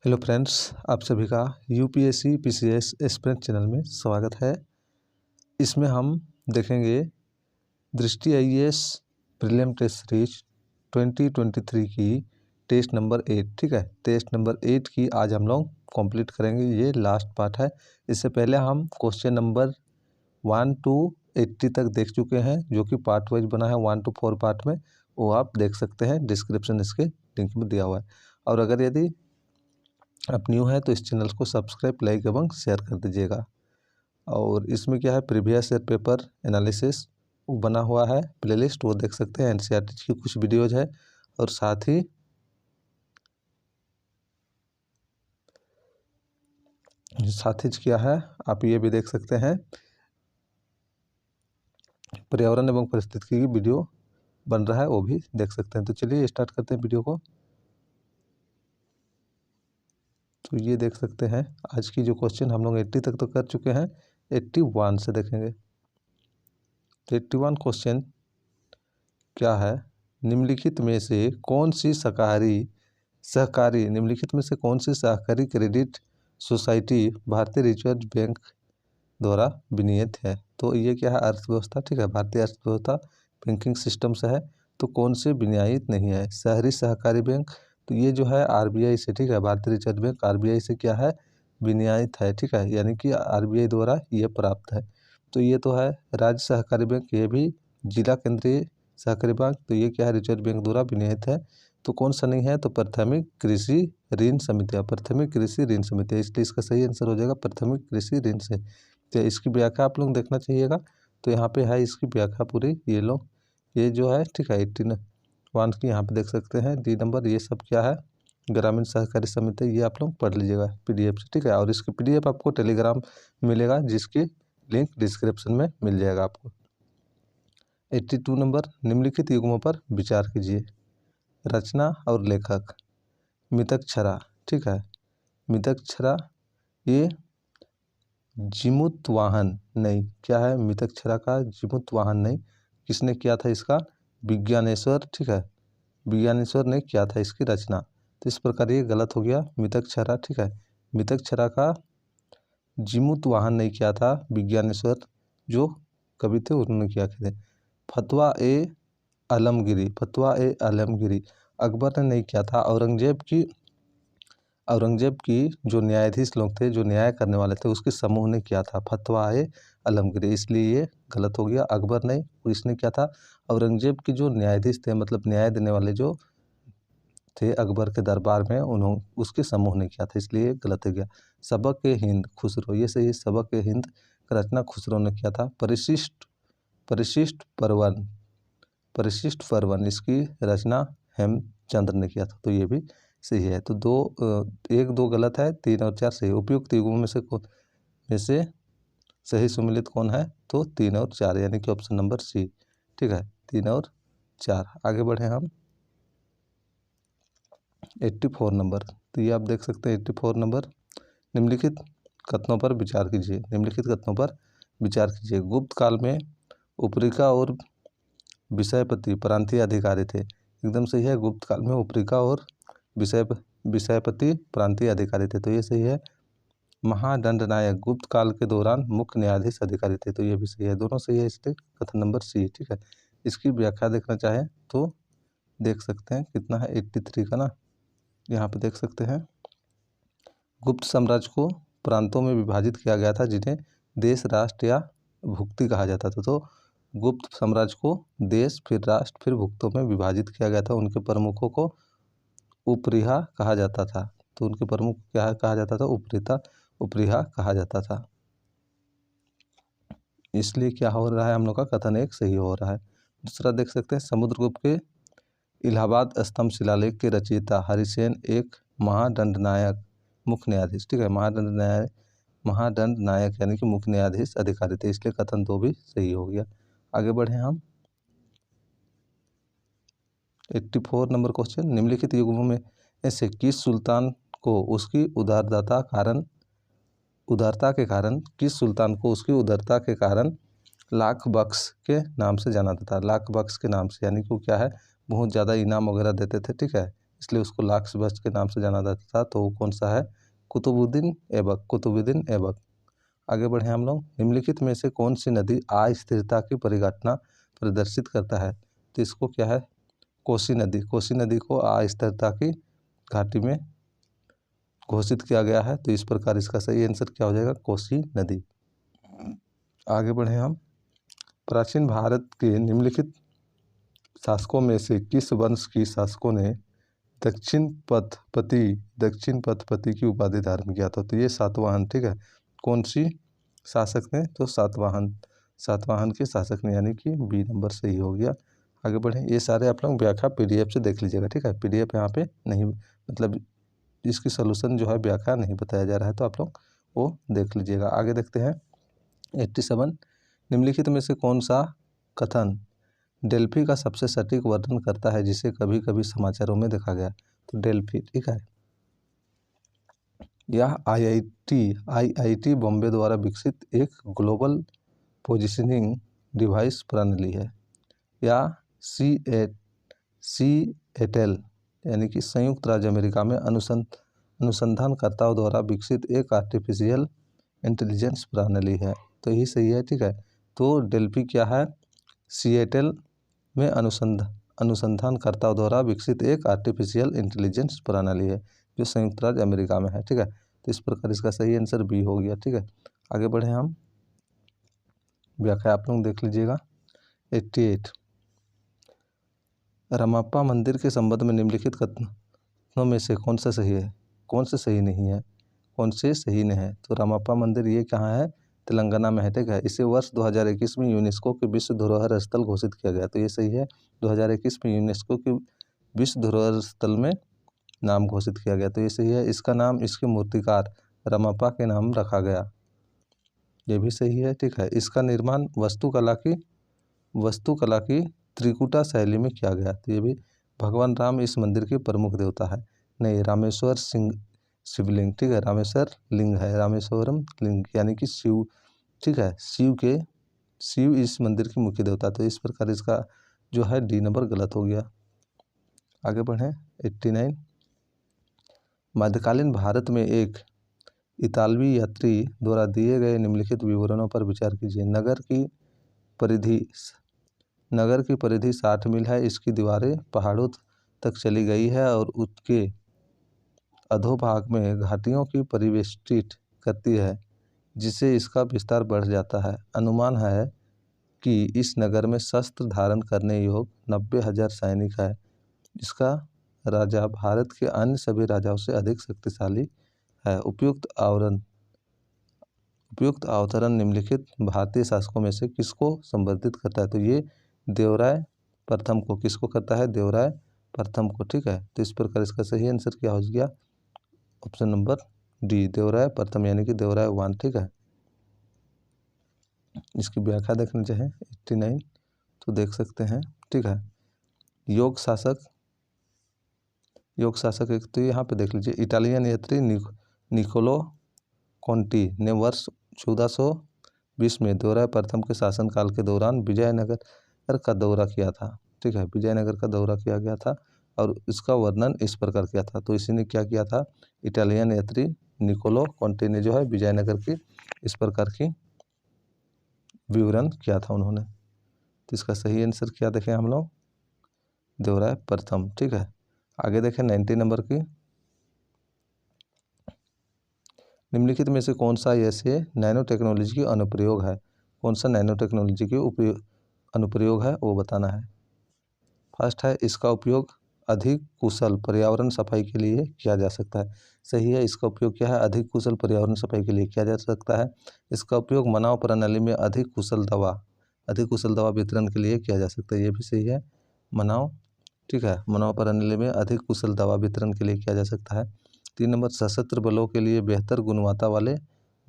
Hello friends, आप सभी का यूपीएससी पीसीएस एस्पिरेंट चैनल में स्वागत है। इसमें हम देखेंगे दृष्टि आईएएस प्रीलिम टेस्ट सीरीज 2023 की टेस्ट नंबर 8। ठीक है, टेस्ट नंबर 8 की आज हम लोग कंप्लीट करेंगे। ये लास्ट पार्ट है। इससे पहले हम क्वेश्चन नंबर 1 to 80 तक देख चुके हैं, जो कि पार्ट वाइज बना है 1 to 4 पार्ट में। वो आप देख सकते हैं, डिस्क्रिप्शन इसके लिंक में दिया हुआ है। और अगर यदि आप न्यू है तो इस चैनल को सब्सक्राइब, लाइक एवं शेयर कर दीजिएगा। और इसमें क्या है, प्रीवियस ईयर पेपर एनालिसिस बना हुआ है प्लेलिस्ट, वो देख सकते हैं। एनसीईआरटी की कुछ वीडियोज है और साथ ही क्या है, आप ये भी देख सकते हैं, पर्यावरण एवं परिस्थिति की वीडियो बन रहा है, वो भी देख सकते हैं। तो चलिए स्टार्ट करते हैं वीडियो को। तो ये देख सकते हैं आज की जो क्वेश्चन हम लोग 80 तक तो कर चुके हैं, 81 से देखेंगे। तो 81 क्वेश्चन क्या है, निम्नलिखित में से कौन सी निम्नलिखित में से कौन सी सहकारी क्रेडिट सोसाइटी भारतीय रिजर्व बैंक द्वारा विनियमित है। तो ये क्या है, अर्थव्यवस्था। ठीक है, भारतीय अर्थव्यवस्था बैंकिंग सिस्टम से है, तो कौन से विनियमित नहीं है। शहरी सहकारी बैंक, तो ये जो है आरबीआई से, ठीक है, भारतीय रिजर्व बैंक आरबीआई से क्या है, विनियमित है। ठीक है, यानी कि आरबीआई द्वारा ये प्राप्त है। तो ये तो है राज्य सहकारी बैंक, ये भी जिला केंद्रीय सहकारी बैंक, तो ये क्या है, रिजर्व बैंक द्वारा विनियमित है। तो कौन सा नहीं है, तो प्राथमिक कृषि ऋण समितियाँ, प्राथमिक कृषि ऋण समितियाँ, इसलिए इसका सही आंसर हो जाएगा प्राथमिक कृषि ऋण से। तो इसकी व्याख्या आप लोग देखना चाहिएगा। तो यहाँ पे है इसकी व्याख्या पूरी, ये लोग ये जो है, ठीक है, 81 की यहाँ पे देख सकते हैं। डी नंबर ये सब क्या है, ग्रामीण सहकारी समिति, ये आप लोग पढ़ लीजिएगा पीडीएफ से। ठीक है, और इसकी पीडीएफ आपको टेलीग्राम मिलेगा, जिसकी लिंक डिस्क्रिप्शन में मिल जाएगा आपको। 82 नंबर, निम्नलिखित युग्मों पर विचार कीजिए। रचना और लेखक, मितक्षरा। ठीक है, मितक्षरा ये जीमूतवाहन नहीं, क्या है, मितक्षरा का जीमूतवाहन नहीं, किसने किया था इसका, विज्ञानेश्वर। ठीक है, विज्ञानेश्वर ने किया था इसकी रचना। तो इस प्रकार ये गलत हो गया, मितक्षरा। ठीक है, मितक्षरा का जीमूतवाहन नहीं किया था, विज्ञानेश्वर जो कवि थे उन्होंने किया थे। फतवा ए आलमगीरी अकबर ने नहीं किया था। औरंगजेब की जो न्यायाधीश लोग थे, जो न्याय करने वाले थे, उसके समूह ने किया था फतवा ए आलमगीरी, इसलिए ये गलत हो गया। अकबर नहीं, इसने किया था। औरंगजेब के जो न्यायाधीश थे, मतलब न्याय देने वाले जो थे अकबर के दरबार में, उन्होंने उसके समूह ने किया था, इसलिए गलत हो गया। सबक ए हिंद खुसरो, ये सही, सबक ए हिंद का रचना खुसरो ने किया था। परिशिष्ट परवन इसकी रचना हेमचंद्र ने किया था, तो ये भी सही है। तो 1-2 गलत है, 3 और 4 सही। उपयुक्त युग्मों में से सही सुमेलित कौन है, तो 3 और 4, यानी कि ऑप्शन नंबर सी। ठीक है, 3 और 4। आगे बढ़े हम 84 नंबर। तो ये आप देख सकते हैं 84 नंबर, निम्नलिखित कथनों पर विचार कीजिए। गुप्त काल में उपरिका और विषयपति प्रांतीय अधिकारी थे, एकदम सही है। गुप्त काल में उपरिका और विषयपति प्रांतीय अधिकारी थे, तो ये सही है। महादंड नायक गुप्त काल के दौरान मुख्य न्यायाधीश अधिकारी थे, तो ये भी सही है, दोनों सही है, इसलिए कथन नंबर सी। ठीक है, इसकी व्याख्या देखना चाहें तो देख सकते हैं, कितना है 83 का ना, यहाँ पे देख सकते हैं। गुप्त साम्राज्य को प्रांतों में विभाजित किया गया था, जिन्हें देश, राष्ट्र या भुक्ति कहा जाता था। तो गुप्त साम्राज्य को देश, फिर राष्ट्र, फिर भुक्तों में विभाजित किया गया था। उनके प्रमुखों को उपरिहा कहा जाता था, तो उनके प्रमुख क्या कहा जाता था, उपरिहा कहा जाता था। इसलिए क्या हो रहा है, हम लोग का कथन 1 सही हो रहा है। दूसरा देख सकते हैं, समुद्रगुप्त के इलाहाबाद स्तंभ शिलालेख के रचयिता हरिसेन एक महादंड नायक मुख्य न्यायाधीश। ठीक है, महादंड नायक यानी कि मुख्य न्यायाधीश अधिकारी थे, इसलिए कथन 2 भी सही हो गया। आगे बढ़े हम 84 नंबर क्वेश्चन, निम्नलिखित युग्मों में ऐसे किस सुल्तान को उसकी उदारता के कारण लाख बख्श के नाम से जाना जाता था। लाख बख्श के नाम से, यानी कि वो क्या है, बहुत ज़्यादा इनाम वगैरह देते थे। ठीक है, इसलिए उसको लाक्स बस्ट के नाम से जाना जाता था। तो वो कौन सा है? कुतुबुद्दीन ऐबक, कुतुबुद्दीन ऐबक। आगे बढ़े हम लोग। निम्नलिखित में से कौन सी नदी अस्थिरता की परिघटना प्रदर्शित करता है? तो इसको क्या है? कोसी नदी। कोसी नदी को अस्थिरता की घाटी में घोषित किया गया है। तो इस प्रकार इसका सही आंसर क्या हो जाएगा? कोसी नदी। आगे बढ़े हम। प्राचीन भारत के निम्नलिखित शासकों में से किस वंश की शासकों ने दक्षिण पथपति की उपाधि धारण किया था? तो ये सातवाहन, ठीक है। कौन सी शासक ने? तो सातवाहन के शासक ने, यानी कि बी नंबर सही हो गया। आगे बढ़े। ये सारे आप लोग व्याख्या पीडीएफ से देख लीजिएगा, ठीक है। पीडीएफ यहाँ पे नहीं, मतलब इसकी सोल्यूशन जो है व्याख्या नहीं बताया जा रहा है, तो आप लोग वो देख लीजिएगा। आगे देखते हैं 87। निम्नलिखित में से कौन सा कथन डेल्फी का सबसे सटीक वर्णन करता है जिसे कभी कभी समाचारों में देखा गया? तो डेल्फी, ठीक है, यह आईआईटी बॉम्बे द्वारा विकसित एक ग्लोबल पोजिशनिंग डिवाइस प्रणाली है। या सीएटएल यानी कि संयुक्त राज्य अमेरिका में अनुसंधानकर्ताओं द्वारा विकसित एक आर्टिफिशियल इंटेलिजेंस प्रणाली है। तो यही सही है, ठीक है। तो डेल्फी क्या है? सीएटएल में अनुसंधानकर्ताओं द्वारा विकसित एक आर्टिफिशियल इंटेलिजेंस प्रणाली है जो संयुक्त राज्य अमेरिका में है, ठीक है। तो इस प्रकार इसका सही आंसर बी हो गया, ठीक है। आगे बढ़े हम। व्याख्या आप लोग देख लीजिएगा 88। रमाप्पा मंदिर के संबंध में निम्नलिखित कथनों में से कौन सा सही है? कौन से सही नहीं है? कौन से सही नहीं है? तो रमाप्पा मंदिर ये कहाँ है? तेलंगाना में है, ठीक है। इसे वर्ष 2021 में यूनेस्को के विश्व धरोहर स्थल घोषित किया गया। तो ये सही है, 2021 में यूनेस्को के विश्व धरोहर स्थल में नाम घोषित किया गया। तो ये सही है। इसका नाम इसके मूर्तिकार रमाप्पा के नाम रखा गया, ये भी सही है, ठीक है। इसका निर्माण वास्तुकला की त्रिकुटा शैली में किया गया। तो ये भी। भगवान राम इस मंदिर के प्रमुख देवता है। नहीं, रामेश्वर शिवलिंग, ठीक है, रामेश्वर लिंग है, रामेश्वरम लिंग यानी कि शिव, ठीक है। शिव इस मंदिर के मुख्य देवता। तो इस प्रकार इसका जो है डी नंबर गलत हो गया। आगे बढ़े 89। मध्यकालीन भारत में एक इतालवी यात्री द्वारा दिए गए निम्नलिखित विवरणों पर विचार कीजिए। नगर की परिधि 60 मील है। इसकी दीवारें पहाड़ों तक चली गई है और उसके अधोभाग में घाटियों की परिवेष्टित करती है, जिससे इसका विस्तार बढ़ जाता है। अनुमान है कि इस नगर में शस्त्र धारण करने योग्य 90,000 सैनिक है। इसका राजा भारत के अन्य सभी राजाओं से अधिक शक्तिशाली है। उपयुक्त अवतरण निम्नलिखित भारतीय शासकों में से किसको संबोधित करता है? तो ये देवराय प्रथम को। किसको करता है? देवराय प्रथम को, ठीक है। तो इस प्रकार इसका सही आंसर क्या हो गया? ऑप्शन नंबर डी, देवराय प्रथम यानी कि देवराय 1, ठीक है। इसकी व्याख्या देखना चाहे 89 तो देख सकते हैं, ठीक है। योग शासक एक तो यहाँ पे देख लीजिए। इटालियन यात्री निकोलो कॉन्टी ने वर्ष 1420 में देवराय प्रथम के शासनकाल के दौरान विजयनगर का दौरा किया था, ठीक है। विजयनगर का दौरा किया गया था और इसका वर्णन इस प्रकार किया था। तो इसी ने क्या किया था? इटालियन यात्री निकोलो कॉन्टी ने जो है विजयनगर की इस प्रकार की विवरण किया था उन्होंने। तो इसका सही आंसर क्या देखें हम लोग? देवराय प्रथम, ठीक है। आगे देखें 90 नंबर की। निम्नलिखित में से कौन सा ऐसे नैनो टेक्नोलॉजी की अनुप्रयोग है? कौन सा नैनो टेक्नोलॉजी की अनुप्रयोग है वो बताना है। फर्स्ट है, इसका उपयोग अधिक कुशल पर्यावरण सफाई के लिए किया जा सकता है। सही है। इसका उपयोग क्या है? अधिक कुशल पर्यावरण सफाई के लिए किया जा सकता है। इसका उपयोग मनाव प्रणाली में अधिक कुशल दवा वितरण के लिए किया जा सकता है। ये भी सही है, मनाव, ठीक है। मनाव प्रणाली में अधिक कुशल दवा वितरण के लिए किया जा सकता है। 3 नंबर, सशस्त्र बलों के लिए बेहतर गुणवत्ता वाले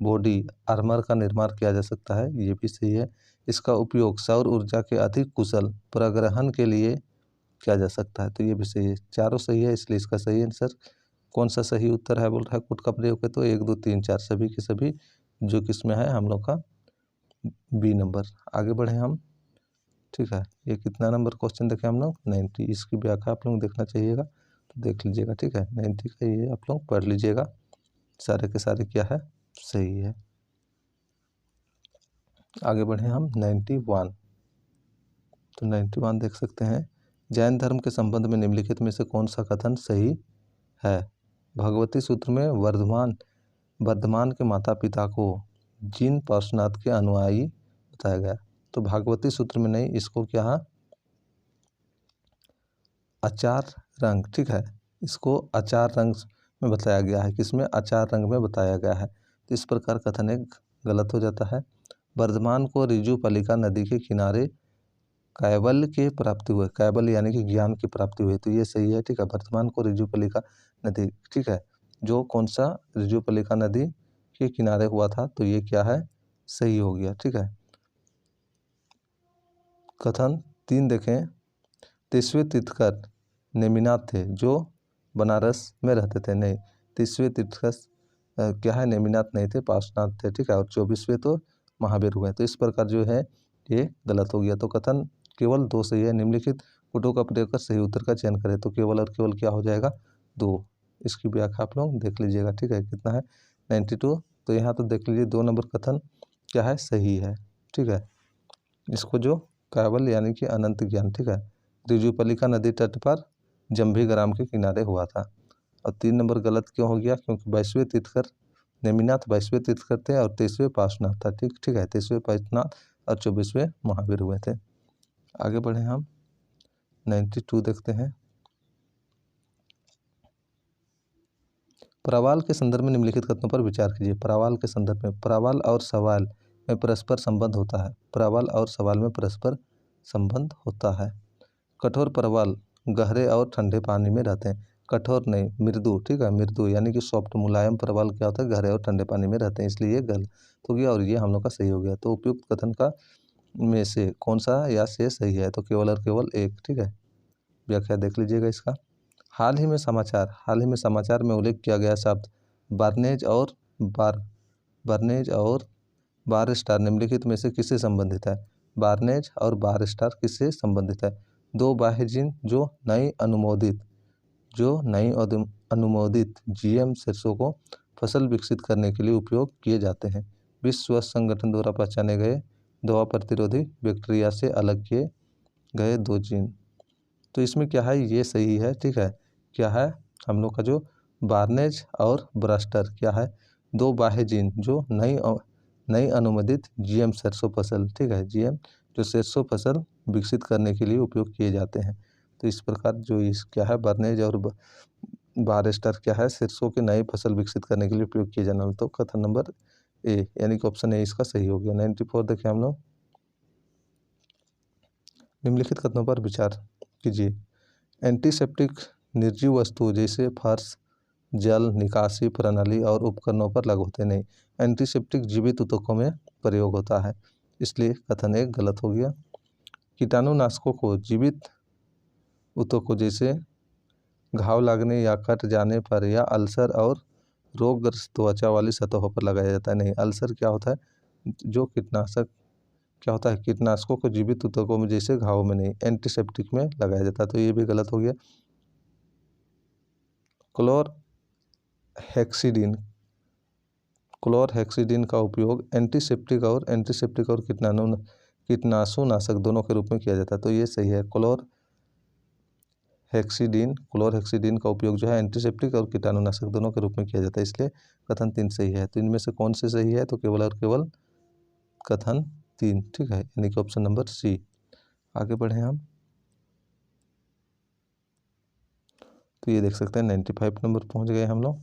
बॉडी आर्मर का निर्माण किया जा सकता है। ये भी सही है। इसका उपयोग सौर ऊर्जा के अधिक कुशल प्रग्रहण के लिए किया जा सकता है। तो ये भी सही है। चारों सही है, इसलिए इसका सही आंसर कौन सा सही उत्तर है? बोल रहा है कुट का प्रयोग है। तो 1, 2, 3, 4 सभी के सभी जो किसमें है हम लोग का बी नंबर। आगे बढ़े हम, ठीक है। ये कितना नंबर क्वेश्चन देखें हम लोग? 90। इसकी व्याख्या आप लोग देखना चाहिएगा। तो तो देख लीजिएगा, ठीक है। 90 का ये आप लोग पढ़ लीजिएगा, सारे के सारे क्या है, सही है। आगे बढ़े हम 91। तो 91 देख सकते हैं, जैन धर्म के संबंध में निम्नलिखित में से कौन सा कथन सही है। भगवती सूत्र में वर्धमान के माता पिता को जिन पार्श्वनाथ के अनुयायी बताया गया, तो भागवती सूत्र में नहीं, इसको क्या है, आचार रंग, ठीक है, इसको आचार रंग में बताया गया है। किसमें, आचार रंग में बताया गया है। तो इस प्रकार कथन एक गलत हो जाता है। वर्धमान को ऋजुपलिका नदी के किनारे कैवल्य की प्राप्ति हुई, कैवल्य यानी कि ज्ञान की प्राप्ति हुई, तो ये सही है, ठीक है। वर्धमान को ऋजुपलिका नदी, ठीक है, जो कौन सा, ऋजुपलिका नदी के किनारे हुआ था, तो ये क्या है, सही हो गया, ठीक है। कथन 3 देखें, तीसवें तीर्थकर नेमिनाथ थे जो बनारस में रहते थे, नहीं, तीसवें तीर्थकर क्या है, नेमिनाथ नहीं थे, पार्श्वनाथ थे, ठीक है। और 24वें तो महावीर हुए। तो इस प्रकार जो है ये गलत हो गया। तो कथन केवल 2 सही है। निम्नलिखित कोटों का प्रयोग कर सही उत्तर का चयन करें, तो केवल और केवल क्या हो जाएगा, 2। इसकी व्याख्या आप लोग देख लीजिएगा, ठीक है। कितना है, 92। तो यहाँ तो देख लीजिए 2 नंबर कथन क्या है, सही है, ठीक है। इसको जो कैवल्य यानी कि अनंत ज्ञान, ठीक है, ऋजुपलिका नदी तट पर जंभी ग्राम के किनारे हुआ था। और 3 नंबर गलत क्यों हो गया, क्योंकि 22वें तीर्थकर नेमिनाथ 22वें तीर्थकर थे और 23वें पार्श्वनाथ था, ठीक है। 23वें पार्श्वनाथ और 24वें महावीर हुए थे। आगे बढ़े हम 92 देखते हैं। प्रवाल के संदर्भ में निम्नलिखित कथनों पर विचार कीजिए। प्रवाल के संदर्भ में, प्रवाल और सवाल में परस्पर संबंध होता है। प्रवाल और सवाल में परस्पर संबंध होता है। कठोर प्रवाल गहरे और ठंडे पानी में रहते हैं। कठोर नहीं, मृदु, ठीक है, मृदु यानी कि सॉफ्ट, मुलायम प्रवाल क्या होता है, गहरे और ठंडे पानी में रहते हैं, इसलिए ये गलत हो गया और ये हम लोग का सही हो गया। तो उपयुक्त कथन का में से कौन सा या से सही है, तो केवल और केवल एक, ठीक है। व्याख्या देख लीजिएगा इसका। हाल ही में समाचार में उल्लेख किया गया शब्द बार्नेज और बार स्टार निम्नलिखित में से किससे संबंधित है। बार्नेज और बार स्टार किससे संबंधित है। 2 बाह्य जीन जो नई अनुमोदित जीएम सरसों को फसल विकसित करने के लिए उपयोग किए जाते हैं। विश्व स्वास्थ्य संगठन द्वारा पहचाने गए दवा प्रतिरोधी बैक्टीरिया से अलग किए गए 2 जीन। तो इसमें क्या है, ये सही है, ठीक है। क्या है, हम लोग का जो बार्नेज और ब्रास्टर क्या है, 2 बाह्य जीन जो नई अनुमोदित जीएम सरसों फसल, ठीक है, जीएम जो सरसों फसल विकसित करने के लिए उपयोग किए जाते हैं। तो इस प्रकार जो इस क्या है, बार्नेज और बारस्टार क्या है, सरसों की नई फसल विकसित करने के लिए उपयोग किए जाने वाले। तो कथन नंबर ए यानी कि ऑप्शन ए इसका सही हो गया। 94 देखें हम लोग। निम्नलिखित कथनों पर विचार कीजिए। एंटीसेप्टिक निर्जीव वस्तु जैसे फर्श, जल निकासी प्रणाली और उपकरणों पर लागू होते नहीं। एंटीसेप्टिक जीवित ऊतकों में प्रयोग होता है, इसलिए कथन एक गलत हो गया। कीटाणुनाशकों को जीवित ऊतकों जैसे घाव लगने या कट जाने पर या अल्सर और रोगग्रस्त त्वचा वाली सतहों पर लगाया जाता है, नहीं। अल्सर क्या होता है, जो कीटनाशक क्या होता है, कीटनाशकों को जीवित ऊतकों में जैसे घावों में नहीं, एंटीसेप्टिक में लगाया जाता है, तो ये भी गलत हो गया। क्लोरहेक्सिडिन का उपयोग एंटीसेप्टिक और कीटनाशुनाशक दोनों के रूप में किया जाता है, तो ये सही है। क्लोरहेक्सिडिन का उपयोग जो है एंटीसेप्टिक और कीटाणुनाशक दोनों के रूप में किया जाता है, इसलिए कथन 3 सही है। तो इनमें से कौन से सही है, तो केवल और केवल कथन 3, ठीक है, यानी कि ऑप्शन नंबर सी। आगे बढ़े हम। तो ये देख सकते हैं 95 नंबर पहुंच गए हम लोग।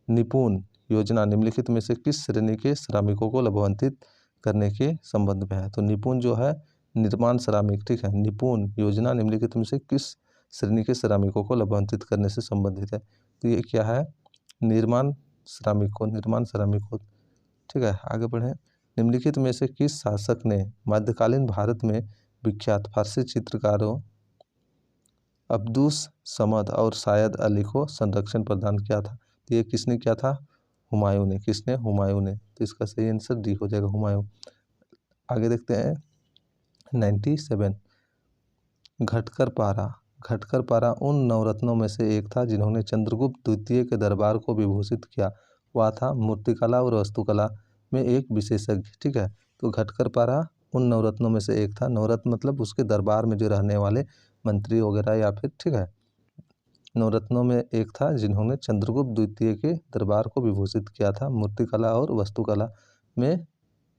निपुण योजना निम्नलिखित में से किस श्रेणी के श्रमिकों को लाभान्वित करने के संबंध में है। तो निपुण जो है निर्माण श्रमिक, ठीक है। निपुण योजना निम्नलिखित में से किस श्रेणी के श्रमिकों को लाभान्वित करने से संबंधित है। तो ये क्या है, निर्माण श्रमिकों, ठीक है। आगे बढ़े। निम्नलिखित में से किस शासक ने मध्यकालीन भारत में विख्यात फारसी चित्रकारों अब्दुस समद और सायद अली को संरक्षण प्रदान किया था। तो ये किसने किया था, हुमायूं ने। किसने, हुमायूं ने। तो इसका सही आंसर डी हो जाएगा, हुमायूं। आगे देखते हैं 97। घटकर पारा उन नवरत्नों में से एक था जिन्होंने चंद्रगुप्त द्वितीय के दरबार को विभूषित किया। वह था मूर्तिकला और वास्तुकला में एक विशेषज्ञ। ठीक है, तो घटकर पारा उन नवरत्नों में से एक था। नवरत्न मतलब उसके दरबार में जो रहने वाले मंत्री वगैरह या फिर, ठीक है, नवरत्नों में एक था जिन्होंने चंद्रगुप्त द्वितीय के दरबार को विभूषित किया था, मूर्तिकला और वास्तुकला में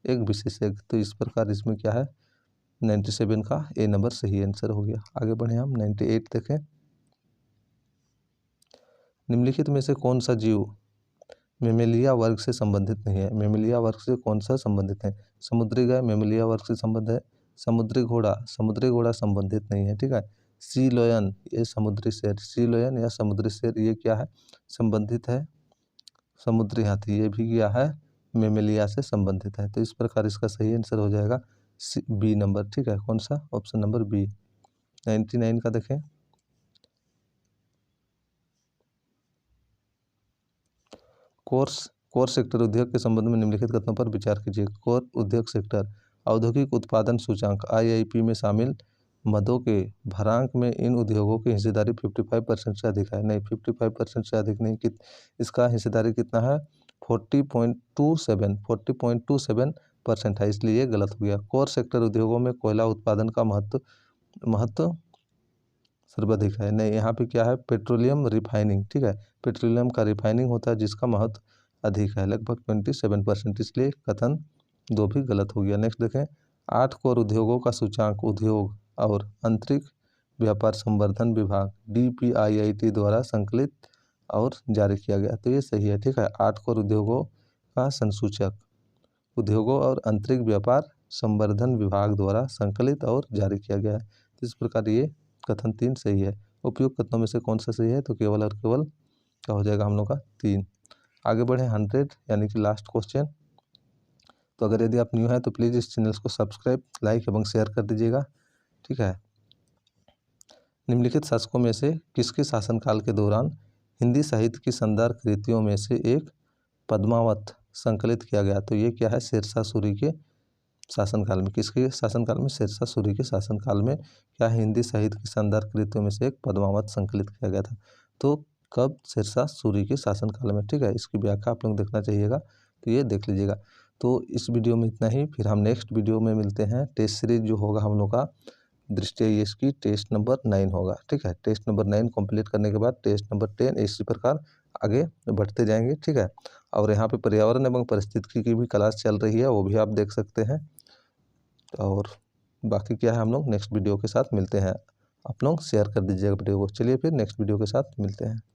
एक विशेषज्ञ। तो इस प्रकार इसमें क्या है, 97 का ए नंबर सही आंसर हो गया। आगे बढ़े हम 98 देखें। निम्नलिखित में से कौन सा जीव मेमेलिया वर्ग से संबंधित नहीं है? मेमेलिया वर्ग से कौन सा संबंधित है? समुद्री गाय मेमेलिया वर्ग से संबंध है। समुद्री घोड़ा संबंधित नहीं है। ठीक है, सी लोयन ये समुद्री शेर, सी लोयन या समुद्री शेर ये क्या है, संबंधित है। समुद्री हाथी ये भी क्या है, मेमेलिया से संबंधित है। तो इस प्रकार इसका सही आंसर हो जाएगा बी नंबर। ठीक है, कौन सा, ऑप्शन नंबर बी। 99 का देखें। कोर सेक्टर उद्योग के संबंध में निम्नलिखित कथनों पर विचार कीजिए। कोर उद्योग सेक्टर औद्योगिक उत्पादन सूचांक IIP में शामिल मदों के भरांक में इन उद्योगों की हिस्सेदारी 55% से अधिक है। नहीं, 55% से अधिक नहीं, इसका हिस्सेदारी कितना है, 40.27% है, इसलिए ये गलत हो गया। कोर सेक्टर उद्योगों में कोयला उत्पादन का महत्व सर्वाधिक है। नहीं, यहाँ पे क्या है, पेट्रोलियम रिफाइनिंग। ठीक है, पेट्रोलियम का रिफाइनिंग होता है जिसका महत्व अधिक है, लगभग 27%, इसलिए कथन 2 भी गलत हो गया। नेक्स्ट देखें। 8 कोर उद्योगों का सूचांक उद्योग और आंतरिक व्यापार संवर्धन विभाग DPIIT द्वारा संकलित और जारी किया गया। तो ये सही है। ठीक है, 8 कोर उद्योगों का संसूचक उद्योगों और आंतरिक व्यापार संवर्धन विभाग द्वारा संकलित और जारी किया गया है। तो इस प्रकार ये कथन 3 सही है। उपयुक्त कथनों में से कौन सा सही है, तो केवल और केवल क्या हो जाएगा हम लोग का 3। आगे बढ़े 100 यानी कि लास्ट क्वेश्चन। तो अगर यदि आप न्यू हैं तो प्लीज़ इस चैनल को सब्सक्राइब, लाइक एवं शेयर कर दीजिएगा। ठीक है, निम्नलिखित शासकों में से किसके शासनकाल के दौरान हिंदी साहित्य की शानदार कृतियों में से एक पद्मावत संकलित किया गया? तो ये क्या है, शेरशाह सूरी के शासनकाल में। किसके शासनकाल में, शेरशाह सूरी के शासनकाल में क्या है, हिंदी साहित्य की शानदार कृतियों में से एक पद्मावत संकलित किया गया था। तो कब, शेरशाह सूरी के शासनकाल में। ठीक है, इसकी व्याख्या आप लोग देखना चाहिएगा, तो ये देख लीजिएगा। तो इस वीडियो में इतना ही, फिर हम नेक्स्ट वीडियो में मिलते हैं। टेस्ट सीरीज जो होगा हम लोग का दृष्टि IAS की टेस्ट नंबर 9 होगा। ठीक है, टेस्ट नंबर 9 कंप्लीट करने के बाद टेस्ट नंबर 10, इसी प्रकार आगे बढ़ते जाएंगे। ठीक है, और यहाँ पे पर्यावरण एवं पारिस्थितिकी की भी क्लास चल रही है, वो भी आप देख सकते हैं। और बाकी क्या है, हम लोग नेक्स्ट वीडियो के साथ मिलते हैं। आप लोग शेयर कर दीजिएगा वीडियो को। चलिए फिर नेक्स्ट वीडियो के साथ मिलते हैं।